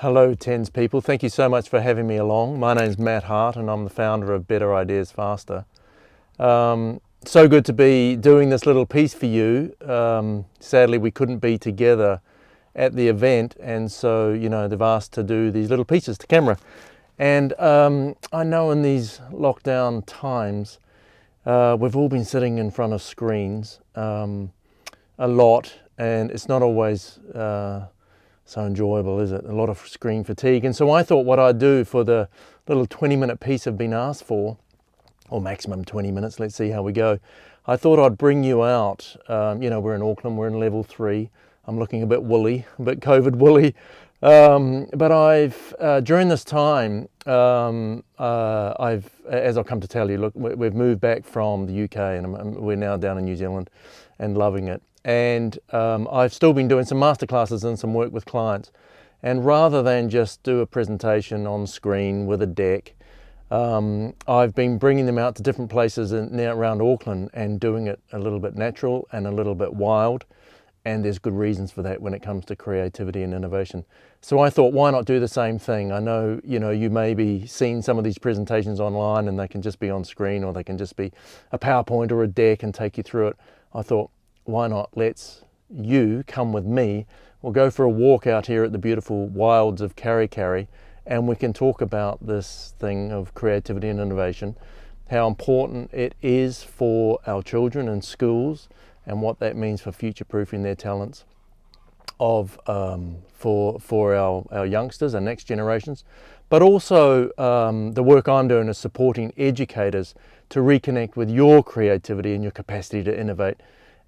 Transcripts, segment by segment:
Hello TENZ people, thank you so much for having me along. My name's Matt Hart and I'm the founder of Better Ideas Faster. So good to be doing this little piece for you. Sadly we couldn't be together at the event, and so they've asked to do these little pieces to camera. And I know in these lockdown times we've all been sitting in front of screens a lot, and it's not always so enjoyable, is it? A lot of screen fatigue. And so I thought what I'd do for the little 20-minute piece I've been asked for, or maximum 20 minutes, let's see how we go. I thought I'd bring you out. We're in Auckland, we're in level 3. I'm looking a bit woolly, a bit COVID woolly. But I've, during this time, as I'll come to tell you, look, we've moved back from the UK and we're now down in New Zealand and loving it. And I've still been doing some masterclasses and some work with clients. And rather than just do a presentation on screen with a deck, I've been bringing them out to different places now around Auckland and doing it a little bit natural and a little bit wild. And there's good reasons for that when it comes to creativity and innovation. So I thought, why not do the same thing? I know, you may be seeing some of these presentations online and they can just be on screen, or they can just be a PowerPoint or a deck and take you through it. I thought, why not let's you come with me. We'll go for a walk out here at the beautiful wilds of Karikari, and we can talk about this thing of creativity and innovation, how important it is for our children in schools, and what that means for future-proofing their talents for our youngsters and next generations. But also the work I'm doing is supporting educators to reconnect with your creativity and your capacity to innovate,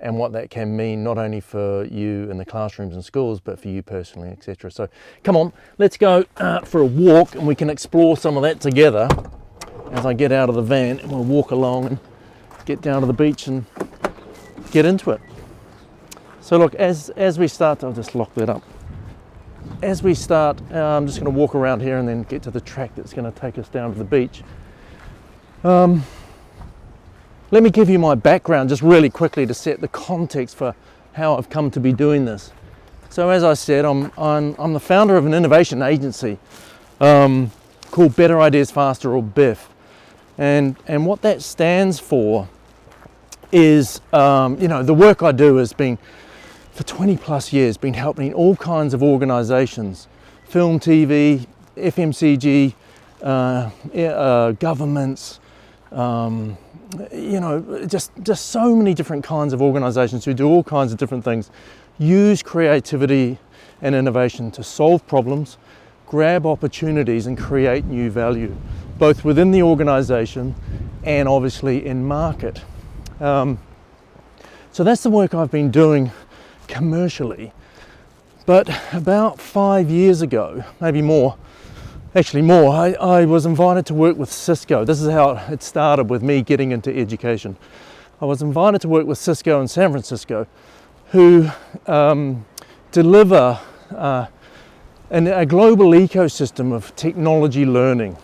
and what that can mean not only for you in the classrooms and schools, but for you personally, etc. So come on, let's go for a walk and we can explore some of that together as I get out of the van, and we'll walk along and get down to the beach and get into it. So look, as we start, I'll just lock that up. As we start, I'm just going to walk around here and then get to the track that's going to take us down to the beach. Let me give you my background just really quickly to set the context for how I've come to be doing this. So as I said, I'm the founder of an innovation agency called Better Ideas Faster, or BIF. And what that stands for is, the work I do has been, for 20 plus years, been helping all kinds of organizations, film, TV, FMCG, governments, just so many different kinds of organizations who do all kinds of different things, use creativity and innovation to solve problems, grab opportunities and create new value, both within the organization and obviously in market. So that's the work I've been doing commercially. But about 5 years ago, maybe more, actually more, I was invited to work with Cisco. This is how it started with me getting into education. I was invited to work with Cisco in San Francisco, who deliver a global ecosystem of technology learning.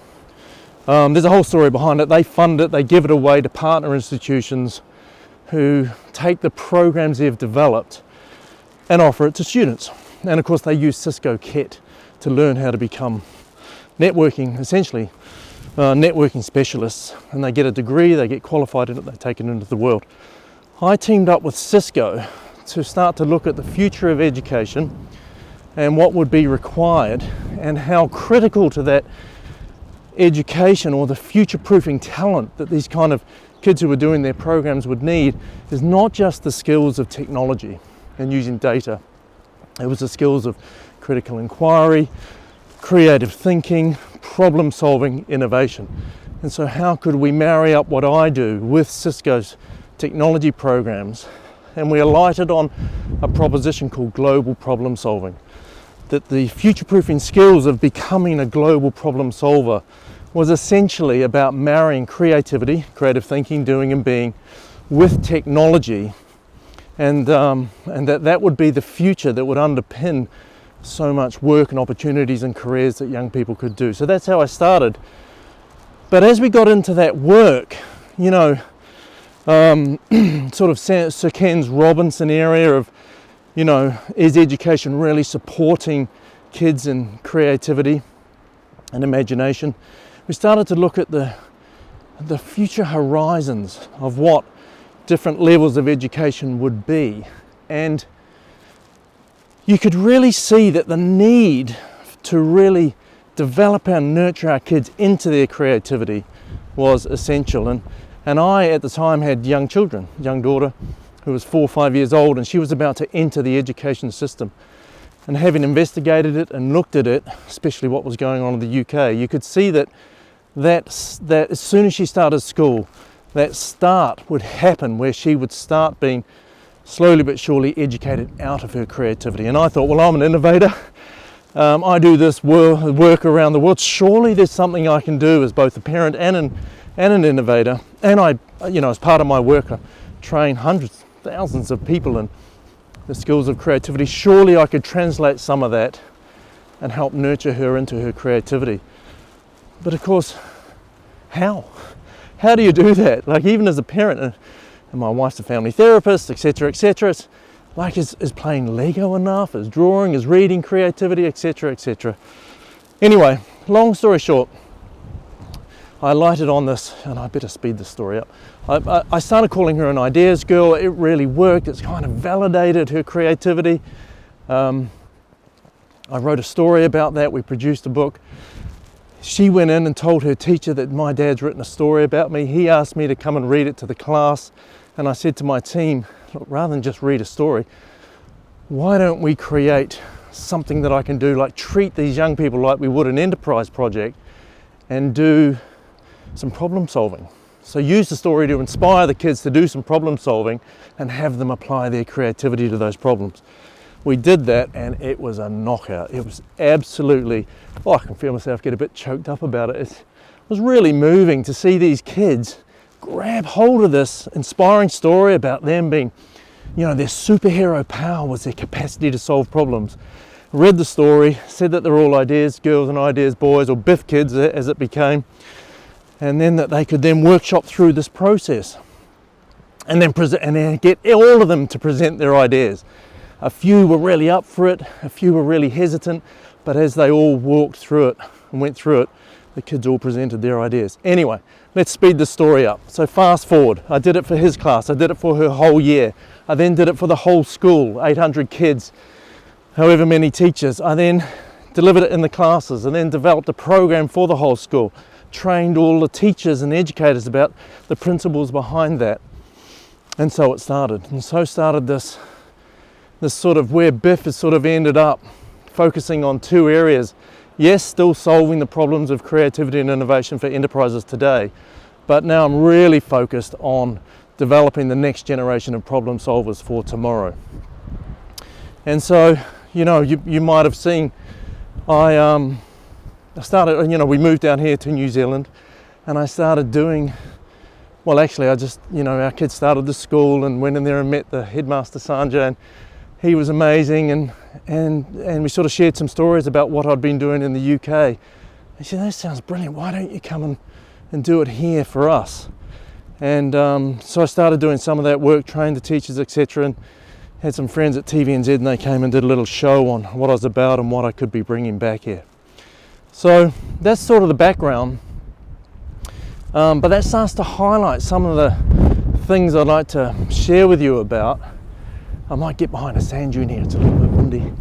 There's a whole story behind it. They fund it, they give it away to partner institutions who take the programs they've developed and offer it to students. And of course they use Cisco Kit to learn how to become essentially networking specialists, and they get a degree, they get qualified in it, they take it into the world. I teamed up with Cisco to start to look at the future of education and what would be required, and how critical to that education, or the future-proofing talent that these kind of kids who are doing their programs would need, is not just the skills of technology and using data. It was the skills of critical inquiry, creative thinking, problem solving, innovation. And so how could we marry up what I do with Cisco's technology programs? And we alighted on a proposition called global problem solving, that the future-proofing skills of becoming a global problem solver was essentially about marrying creativity, creative thinking, doing and being, with technology, and that would be the future that would underpin so much work and opportunities and careers that young people could do. So that's how I started. But as we got into that work, sort of Sir Ken's Robinson area of, is education really supporting kids and creativity and imagination, we started to look at the future horizons of what different levels of education would be. And you could really see that the need to really develop and nurture our kids into their creativity was essential. And I, at the time, had young children, young daughter who was 4 or 5 years old, and she was about to enter the education system. And having investigated it and looked at it, especially what was going on in the UK, you could see that as soon as she started school, that start would happen where she would start being slowly but surely educated out of her creativity. And I thought, well, I'm an innovator. I do this work around the world. Surely there's something I can do as both a parent and an innovator. And I, as part of my work, I train hundreds, thousands of people in the skills of creativity. Surely I could translate some of that and help nurture her into her creativity. But of course, how? How do you do that? Like, even as a parent, and my wife's a family therapist, etc., etc. It's like, is playing Lego enough? Is drawing, is reading creativity, etc., etc. Anyway, long story short, I lighted on this, and I better speed this story up. I started calling her an ideas girl. It really worked. It's kind of validated her creativity. I wrote a story about that. We produced a book. She went in and told her teacher that my dad's written a story about me. He asked me to come and read it to the class. And I said to my team, look, rather than just read a story, why don't we create something that I can do, like treat these young people like we would an enterprise project and do some problem solving. So use the story to inspire the kids to do some problem solving and have them apply their creativity to those problems. We did that, and it was a knockout. It was absolutely, I can feel myself get a bit choked up about it. It was really moving to see these kids grab hold of this inspiring story about them being, their superhero power was their capacity to solve problems. Read the story, said that they're all ideas girls and ideas boys, or BIF kids as it became, and then that they could then workshop through this process and then get all of them to present their ideas. A few were really up for it, a few were really hesitant, but as they all walked through it and went through it, the kids all presented their ideas. Anyway, let's speed the story up. So fast forward, I did it for his class, I did it for her whole year. I then did it for the whole school, 800 kids, however many teachers. I then delivered it in the classes and then developed a program for the whole school, trained all the teachers and educators about the principles behind that. And so it started. And so started this sort of where BIF has sort of ended up, focusing on two areas. Yes, still solving the problems of creativity and innovation for enterprises today, but now I'm really focused on developing the next generation of problem solvers for tomorrow. And so, you might have seen, I started, we moved down here to New Zealand, and I started doing, our kids started the school and went in there and met the headmaster Sanjay, and he was amazing, and we sort of shared some stories about what I'd been doing in the UK. He said, that sounds brilliant, why don't you come and do it here for us? And so I started doing some of that work, trained the teachers, etc., and had some friends at TVNZ, and they came and did a little show on what I was about and what I could be bringing back here. So that's sort of the background, but that starts to highlight some of the things I'd like to share with you about. I might get behind a sand dune here, it's a little bit windy.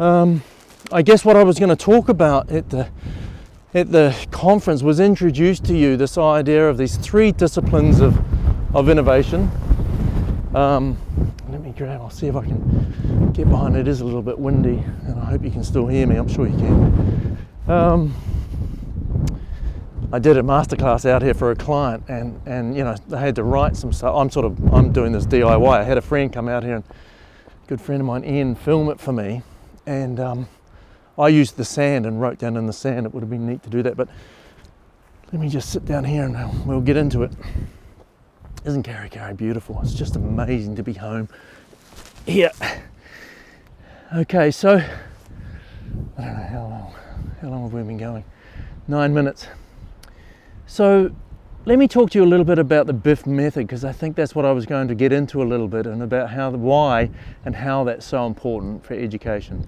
I guess what I was going to talk about at the conference was introduce to you this idea of these three disciplines of innovation. Let me grab, I'll see if I can get behind it. It is a little bit windy, and I hope you can still hear me. I'm sure you can. I did a masterclass out here for a client, and they had to write some stuff. I'm doing this DIY. I had a friend come out here, and a good friend of mine, Ian, film it for me, and I used the sand and wrote down in the sand. It would have been neat to do that, but let me just sit down here and we'll get into it. Isn't Karikari beautiful? It's just amazing to be home here. Okay, so I don't know how long have we been going? 9 minutes. So let me talk to you a little bit about the BIF method, because I think that's what I was going to get into a little bit, and about why and how that's so important for education.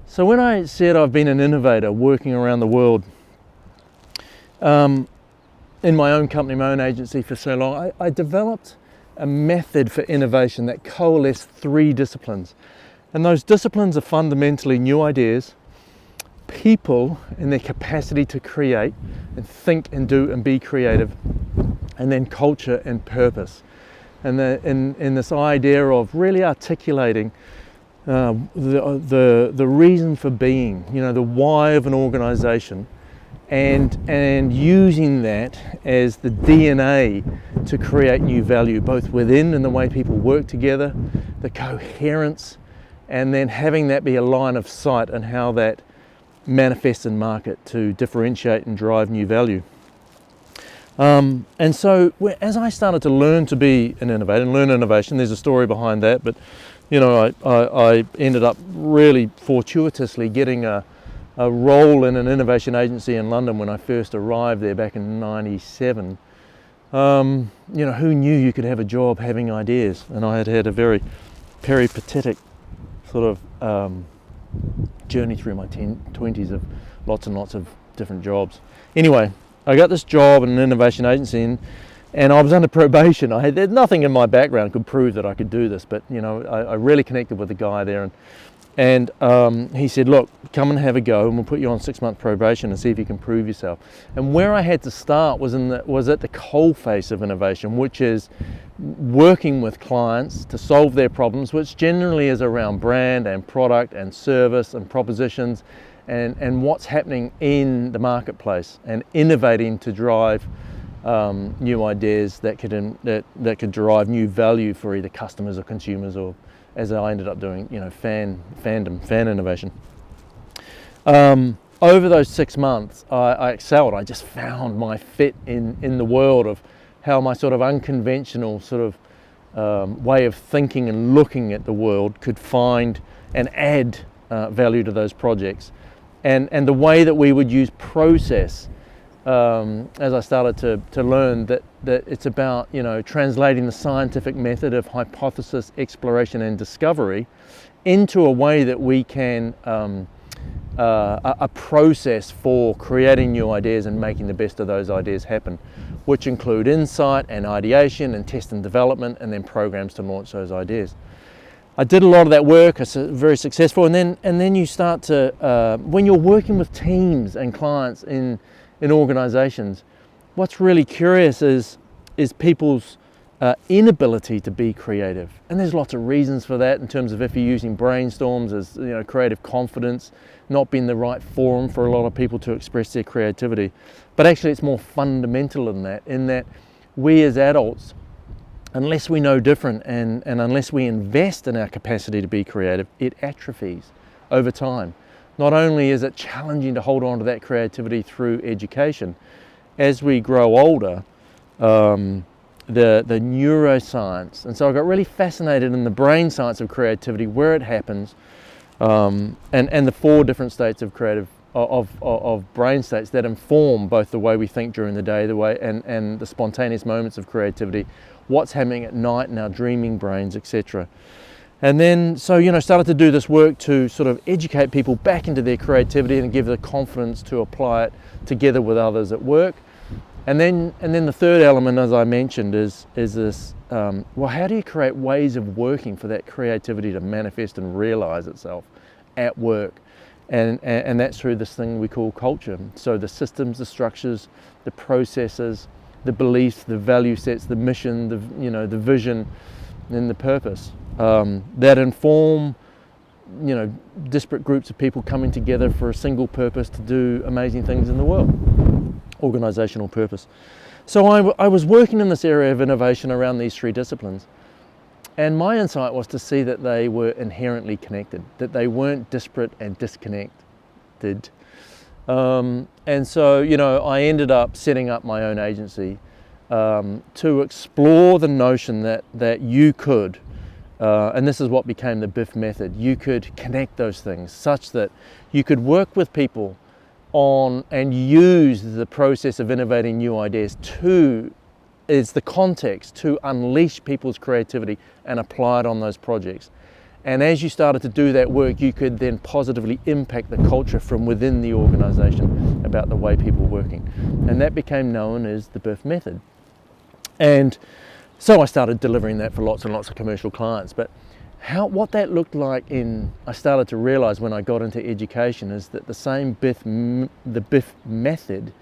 So when I said I've been an innovator working around the world in my own company, my own agency for so long, I developed a method for innovation that coalesced 3 disciplines. And those disciplines are fundamentally new ideas, people and their capacity to create and think and do and be creative, and then culture and purpose. And in this idea of really articulating the reason for being, the why of an organization, and using that as the DNA to create new value, both within and the way people work together, the coherence, and then having that be a line of sight and how that manifests in market to differentiate and drive new value. And so as I started to learn to be an innovator and learn innovation, there's a story behind that, but I ended up really fortuitously getting a role in an innovation agency in London when I first arrived there back in '97. Who knew you could have a job having ideas? And I had a very peripatetic sort of journey through my 20s of lots and lots of different jobs. Anyway, I got this job in an innovation agency, and I was under probation. There's nothing in my background could prove that I could do this, but I really connected with the guy there, and he said, look, come and have a go, and we'll put you on 6-month probation and see if you can prove yourself. And where I had to start was at the coalface of innovation, which is working with clients to solve their problems, which generally is around brand and product and service and propositions and what's happening in the marketplace, and innovating to drive new ideas that could derive new value for either customers or consumers, or, as I ended up doing, fan innovation. Over those 6 months, I excelled. I just found my fit in the world of how my sort of unconventional sort of way of thinking and looking at the world could find and add value to those projects, and the way that we would use process. As I started to learn that it's about translating the scientific method of hypothesis, exploration and discovery into a way that we can a process for creating new ideas and making the best of those ideas happen, which include insight and ideation and test and development, and then programs to launch those ideas. I did a lot of that work. I was very successful, and then you start to when you're working with teams and clients in organizations, what's really curious is people's inability to be creative. And there's lots of reasons for that, in terms of if you're using brainstorms as creative confidence not being the right forum for a lot of people to express their creativity. But actually it's more fundamental than that, in that we as adults, unless we know different and unless we invest in our capacity to be creative, it atrophies over time. Not only is it challenging to hold on to that creativity through education, as we grow older, the neuroscience, and so I got really fascinated in the brain science of creativity, where it happens, and the 4 different states of creative of brain states that inform both the way we think during the day, the way and the spontaneous moments of creativity, what's happening at night in our dreaming brains, etc. And then, so, started to do this work to sort of educate people back into their creativity and give the confidence to apply it together with others at work. And then the third element, as I mentioned, is this, how do you create ways of working for that creativity to manifest and realize itself at work? And that's through this thing we call culture. So the systems, the structures, the processes, the beliefs, the value sets, the mission, the vision, and the purpose that inform disparate groups of people coming together for a single purpose to do amazing things in the world. Organizational purpose. So I was working in this area of innovation around these 3 disciplines, and my insight was to see that they were inherently connected, that they weren't disparate and disconnected. And so I ended up setting up my own agency to explore the notion that you could, and this is what became the BIF method, you could connect those things such that you could work with people on and use the process of innovating new ideas is the context to unleash people's creativity and apply it on those projects. And as you started to do that work, you could then positively impact the culture from within the organisation about the way people were working. And that became known as the BIF method. And so I started delivering that for lots and lots of commercial clients. But what that looked like I started to realise when I got into education is that the BIF method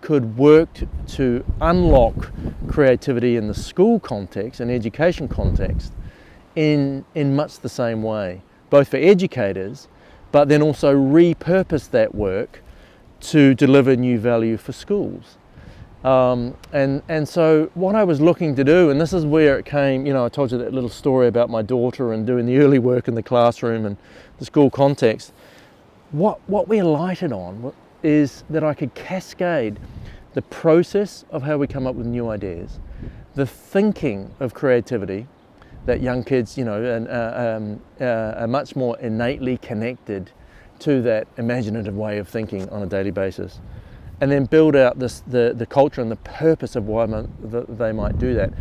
could work to unlock creativity in the school context and education context in much the same way, both for educators, but then also repurpose that work to deliver new value for schools. And so what I was looking to do, and this is where it came, I told you that little story about my daughter and doing the early work in the classroom and the school context. What we alighted on is that I could cascade the process of how we come up with new ideas, the thinking of creativity, that young kids, are much more innately connected to that imaginative way of thinking on a daily basis, and then build out the culture and the purpose of why they might do that.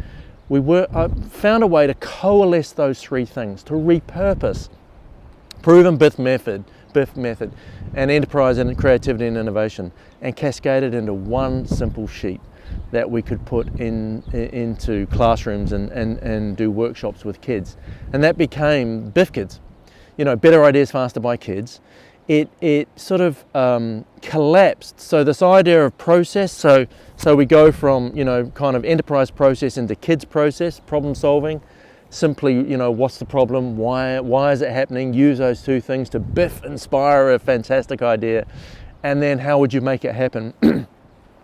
I found a way to coalesce those three things, to repurpose proven BIF method, and enterprise and creativity and innovation, and cascade it into one simple sheet that we could put into classrooms and do workshops with kids. And that became BIF Kids, Better Ideas Faster by Kids. It sort of collapsed. So this idea of process, so we go from, kind of enterprise process into kids process, problem solving, simply, what's the problem, why is it happening, use those two things to BIF inspire a fantastic idea, and then how would you make it happen?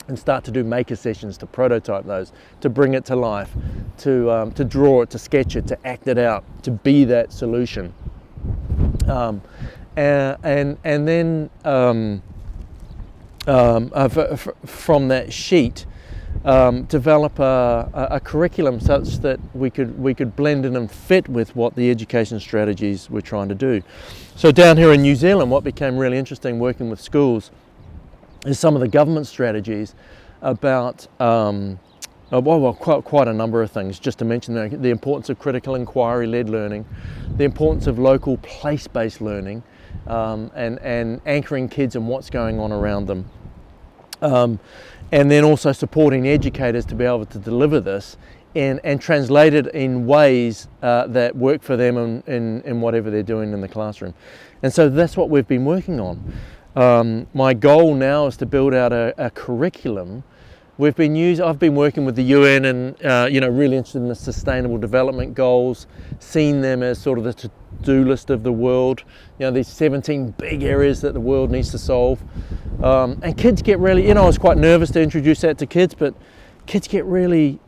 And start to do maker sessions, to prototype those, to bring it to life, to draw it, to sketch it, to act it out, to be that solution. And then from that sheet, develop a curriculum such that we could blend in and fit with what the education strategies we're trying to do. So down here in New Zealand, what became really interesting working with schools is some of the government strategies about quite a number of things. Just to mention the importance of critical inquiry-led learning, the importance of local place-based learning, and anchoring kids in what's going on around them, and then also supporting educators to be able to deliver this and translate it in ways that work for them in whatever they're doing in the classroom. And so that's what we've been working on. My goal now is to build out a curriculum. I've been working with the UN and really interested in the Sustainable Development Goals, seen them as sort of the to-do list of the world. These 17 big areas that the world needs to solve. And kids get really, I was quite nervous to introduce that to kids, but kids get really,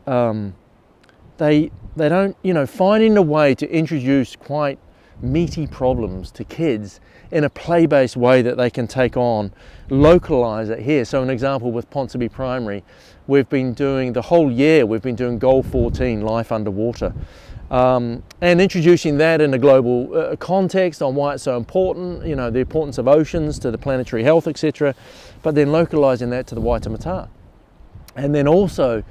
they don't, finding a way to introduce quite meaty problems to kids in a play-based way that they can take on, localise it here. So an example with Ponsonby Primary, we've been doing the whole year, we've been doing Goal 14, Life Underwater, and introducing that in a global context on why it's so important, the importance of oceans to the planetary health, etc., but then localising that to the Waitemata. And then also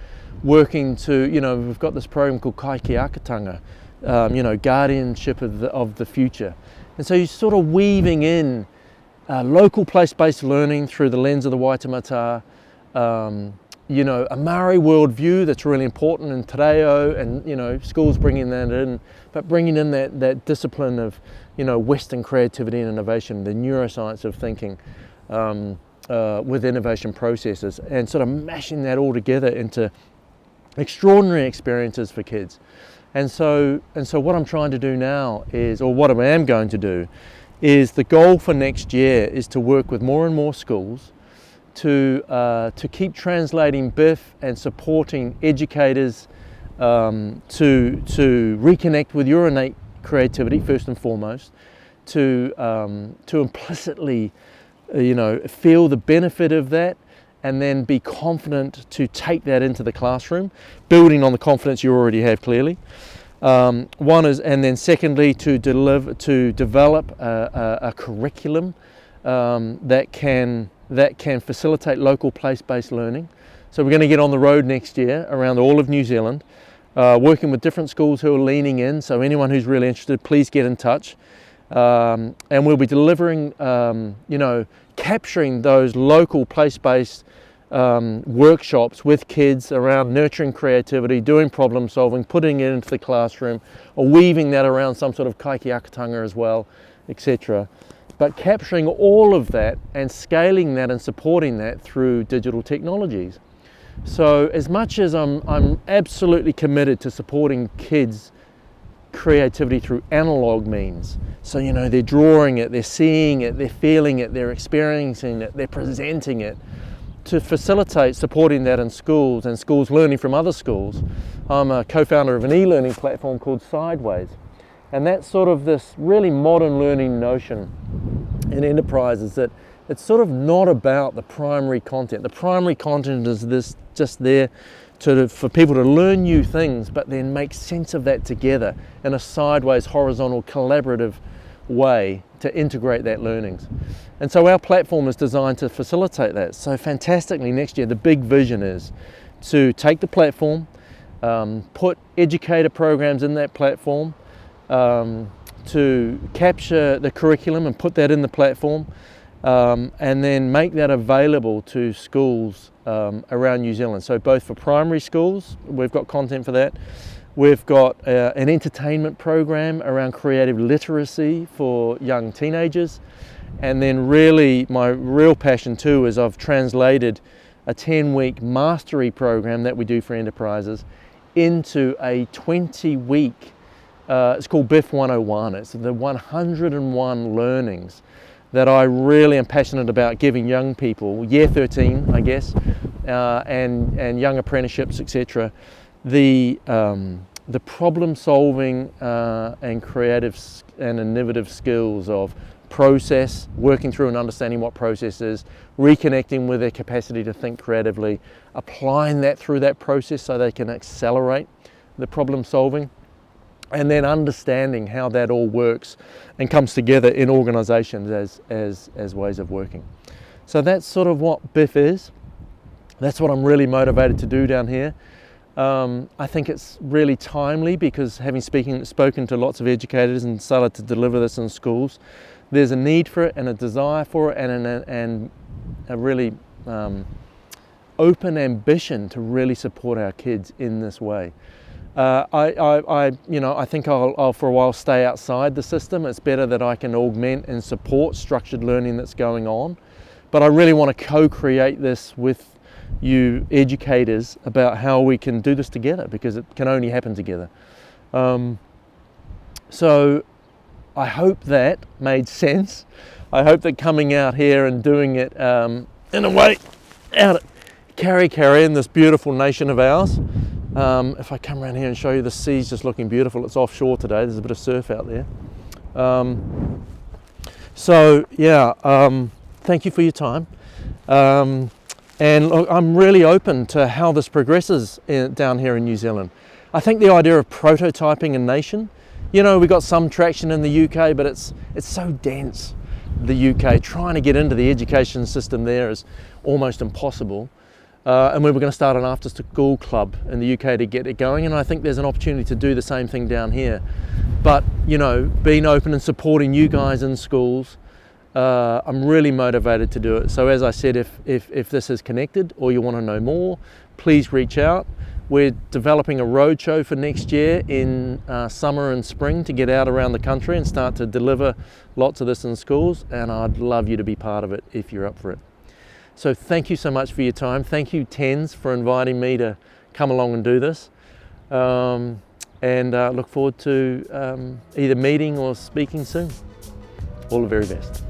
working to, we've got this program called Kaikeakatanga, guardianship of the future. And so you're sort of weaving in local place-based learning through the lens of the Waitemata, a Maori worldview that's really important in Te Reo, and schools bringing that in, but bringing in that discipline of Western creativity and innovation, the neuroscience of thinking with innovation processes, and sort of mashing that all together into extraordinary experiences for kids. And so what I'm trying to do now is, or what I am going to do, is the goal for next year is to work with more and more schools to keep translating BIF and supporting educators to reconnect with your innate creativity first and foremost, to implicitly feel the benefit of that, and then be confident to take that into the classroom, building on the confidence you already have clearly. And then secondly, to develop a curriculum that can facilitate local place-based learning. So we're going to get on the road next year around all of New Zealand, working with different schools who are leaning in. So anyone who's really interested, please get in touch. And we'll be delivering, capturing those local place-based workshops with kids around nurturing creativity, doing problem solving, putting it into the classroom, or weaving that around some sort of kaikeakatanga as well, etc. But capturing all of that and scaling that and supporting that through digital technologies. So as much as I'm absolutely committed to supporting kids' creativity through analog means, so they're drawing it, they're seeing it, they're feeling it, they're experiencing it, they're presenting it, to facilitate supporting that in schools and schools learning from other schools, I'm a co-founder of an e-learning platform called Sideways. And that's sort of this really modern learning notion in enterprises, that it's sort of not about the primary content. The primary content is just there for people to learn new things, but then make sense of that together in a sideways, horizontal, collaborative way to integrate that learnings. And so our platform is designed to facilitate that. So fantastically, next year the big vision is to take the platform, put educator programs in that platform, to capture the curriculum and put that in the platform, and then make that available to schools around New Zealand. So both for primary schools, we've got content for that. We've got an entertainment program around creative literacy for young teenagers. And then really, my real passion too is I've translated a 10-week mastery program that we do for enterprises into a 20-week, it's called BIF 101. It's the 101 learnings that I really am passionate about giving young people, year 13, I guess, and young apprenticeships, etc. The problem solving and creative and innovative skills of process, working through and understanding what process is, reconnecting with their capacity to think creatively, applying that through that process so they can accelerate the problem solving, and then understanding how that all works and comes together in organizations as ways of working. So that's sort of what BIF is. That's what I'm really motivated to do down here. I think it's really timely because having spoken to lots of educators and started to deliver this in schools, there's a need for it and a desire for it and a really open ambition to really support our kids in this way. I think I'll for a while stay outside the system. It's better that I can augment and support structured learning that's going on. But I really want to co-create this with you educators about how we can do this together, because it can only happen together. So I hope that made sense. I hope that coming out here and doing it in a way out at Karikari in this beautiful nation of ours. If I come around here and show you, the sea's just looking beautiful. It's offshore today. There's a bit of surf out there. Thank you for your time. And look, I'm really open to how this progresses down here in New Zealand. I think the idea of prototyping a nation, we got some traction in the UK, but it's so dense, the UK. Trying to get into the education system there is almost impossible. And we were going to start an after school club in the UK to get it going, and I think there's an opportunity to do the same thing down here. But being open and supporting you guys in schools, I'm really motivated to do it. So as I said, if this is connected or you want to know more, please reach out. We're developing a roadshow for next year in summer and spring to get out around the country and start to deliver lots of this in schools, and I'd love you to be part of it if you're up for it. So thank you so much for your time. Thank you, TENZ, for inviting me to come along and do this. And look forward to either meeting or speaking soon. All the very best.